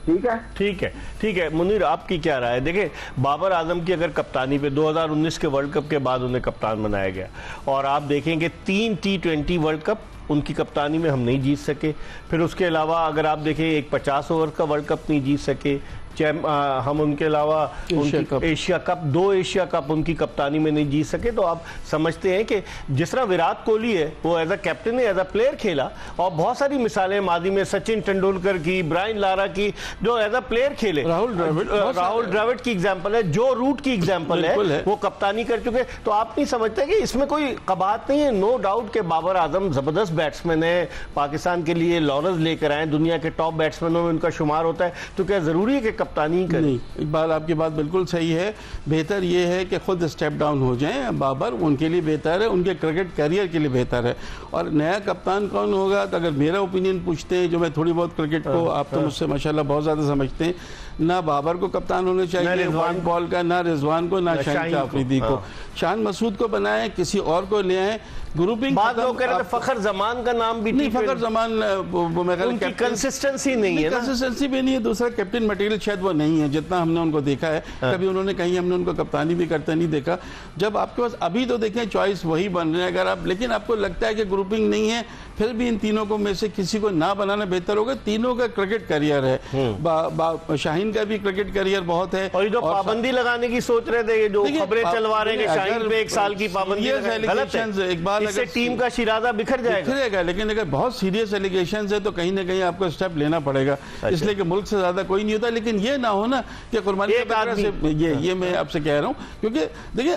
ठीक है, ठीक है, ठीक है। मुनीर, आपकी क्या राय है? देखिए, बाबर आजम की अगर कप्तानी पे 2019 के वर्ल्ड कप के बाद उन्हें कप्तान बनाया गया, और आप देखेंगे 3 T20 वर्ल्ड कप उनकी कप्तानी में हम नहीं जीत सके। फिर उसके अलावा अगर आप देखें, एक 50 ओवर का वर्ल्ड कप नहीं जीत सके। हम उनके अलावा एशिया कप 2 एशिया कप उनकी कप्तानी में नहीं जीत सके। तो आप समझते हैं कि जिस तरह विराट कोहली है वो एज अ कैप्टन ने एज अ प्लेयर खेला, और बहुत सारी मिसालें मादी में सचिन तेंदुलकर की, ब्रायन लारा की, जो एज अ प्लेयर खेले। राहुल द्रविड़ की एग्जाम्पल है, जो रूट की एग्जाम्पल है, वो कप्तानी कर चुके। तो आप नहीं समझते कि इसमें कोई कबात नहीं है? नो डाउट के बाबर आजम जबरदस्त बैट्समैन है, पाकिस्तान के लिए लॉरेंस लेकर आए, दुनिया के टॉप बैट्समैनों में उनका शुमार होता है। तो क्या जरूरी है कि कप्तानी करें? नहीं, इकबाल आपकी बात बिल्कुल सही है। बेहतर ये है कि खुद स्टेप डाउन हो जाएं बाबर, उनके लिए बेहतर है, उनके क्रिकेट करियर के लिए बेहतर है। और नया कप्तान कौन होगा, तो अगर मेरा ओपिनियन पूछते हैं, जो मैं थोड़ी बहुत क्रिकेट को, आप तो मुझसे माशाल्लाह बहुत ज़्यादा समझते हैं, ना बाबर को कप्तान होना चाहिए व्हाइट बॉल का, ना रिजवान को, ना शाहीन अफरीदी को। शान मसूद को बनाए, किसी और को ले आए। ग्रुपिंग बात लोग कह रहे थे फखर जमान का नाम भी नहीं, फखर जमान वो मैं उनकी कंसिस्टेंसी नहीं है, कंसिस्टेंसी भी नहीं है। दूसरा कैप्टन मटेरियल शायद वो नहीं है जितना हमने उनको देखा है। कभी उन्होंने कहीं हमने उनको कप्तानी भी करते नहीं देखा। जब आपके पास अभी तो देखें चॉइस वही बन रहे हैं, अगर आप, लेकिन आपको लगता है कि ग्रुपिंग नहीं है, फिर भी इन तीनों को में से किसी को ना बनाना बेहतर होगा। तीनों का क्रिकेट करियर है, शाहीन का भी क्रिकेट करियर बहुत है। और ये जो पाबंदी लगाने की सोच रहे थे, ये जो खबरें चलवा रहे हैं शाहीन पे 1 साल की पाबंदी, गलत है। इससे टीम का शिराजा बिखर जाएगा। लेकिन अगर बहुत सीरियस एलिगेशंस है तो कहीं ना कहीं आपको स्टेप लेना पड़ेगा। इसलिए कि मुल्क से ज्यादा कोई नहीं होता। लेकिन ये ना हो ना कि कुर्बानी से ये मैं आपसे कह रहा हूं, क्योंकि देखिए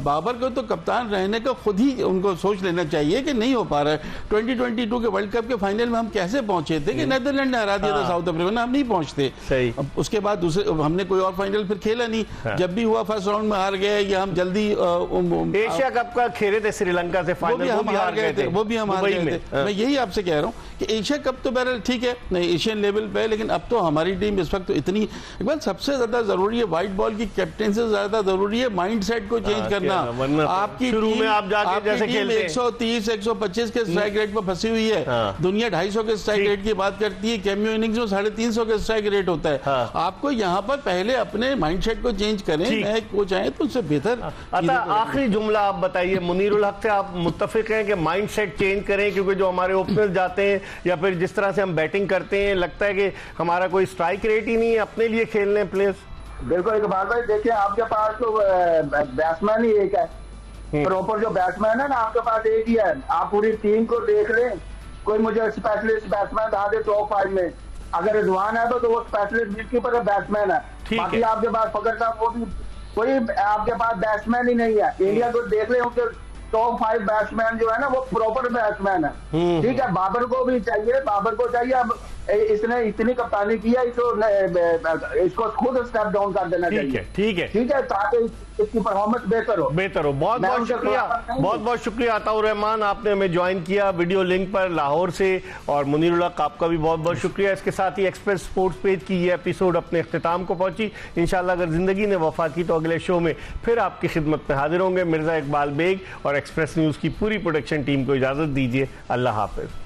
बाबर को तो कप्तान रहने का खुद ही उनको सोच लेना चाहिए कि नहीं हो पा रहा है। 2022 के वर्ल्ड कप के फाइनल में हम कैसे पहुंचे थे कि नीदरलैंड ने हरा दिया था साउथ अफ्रीका में, हम नहीं पहुंचते। उसके बाद दूसरे हमने कोई और फाइनल फिर खेला नहीं। जब भी हुआ फर्स्ट राउंड में हार गए, या हम जल्दी एशिया कप का खेले थे श्रीलंका से फाइनल, वो भी हार गए थे। मैं यही आपसे कह रहा हूं कि एशिया कप तो बहरहाल ठीक है, नहीं एशियन लेवल पे, लेकिन अब तो हमारी टीम इस वक्त तो इतनी, एक बार सबसे ज्यादा जरूरी है व्हाइट बॉल की कैप्टन से ज्यादा जरूरी है माइंडसेट को चेंज करना। आपकी शुरू में आप जाके जैसे खेलते 130 125 के स्ट्राइक रेट पर फंसी हुई है। दुनिया 250 के स्ट्राइक रेट की बात करती है, कैमियो इनिंग्स में 350 का स्ट्राइक रेट होता है। आपको यहाँ पर पहले अपने माइंडसेट को चेंज करें। मैं कोच आए तो उससे बेहतर। आखिरी जुमला आप बताइए, मुनीरुल हक से आप मुत्तफिक हैं कि माइंडसेट चेंज करें? क्योंकि जो हमारे ओपनर्स जाते हैं या फिर जिस तरह से हम बैटिंग करते हैं, लगता है कि हमारा कोई स्ट्राइक रेट ही नहीं है, अपने लिए खेलने प्लेयर्स। बिल्कुल इकबाल भाई, देखिए आपके पास तो बैट्समैन ही एक है, प्रॉपर जो बैट्समैन है ना आपके पास एक ही है। आप पूरी टीम को देख लें, कोई मुझे स्पेशलिस्ट बैट्समैन बता दे टॉप 5 में। अगर रिजवान है तो वो स्पेशलिस्ट विकेटकीपर बैट्समैन है। बाकी आपके पास फखर साहब वो भी कोई आपके पास बैट्समैन ही नहीं है। इंडिया को देख ले, उनके टॉप 5 बैट्समैन जो है ना वो प्रॉपर बैट्समैन है। ठीक है, बाबर को भी चाहिए, बाबर को चाहिए। अब इसने इतनी कप्तानी की है, इसको खुद स्टेप डाउन कर देना चाहिए। ठीक है, ठीक है, ताकि इसकी परफॉर्मेंस बेहतर हो। बहुत बहुत शुक्रिया, बहुत शुक्रिया अताउर रहमान, आपने हमें ज्वाइन किया वीडियो लिंक पर लाहौर से। और मुनीरुल हक आपका भी बहुत बहुत शुक्रिया। इसके साथ ही एक्सप्रेस स्पोर्ट्स पेज की ये एपिसोड अपने अख्तिताम को पहुंची। इंशाल्लाह अगर जिंदगी ने वफा की तो अगले शो में फिर आपकी खिदमत में हाजिर होंगे। मिर्जा इकबाल बेग और एक्सप्रेस न्यूज की पूरी प्रोडक्शन टीम को इजाजत दीजिए। अल्लाह हाफिज।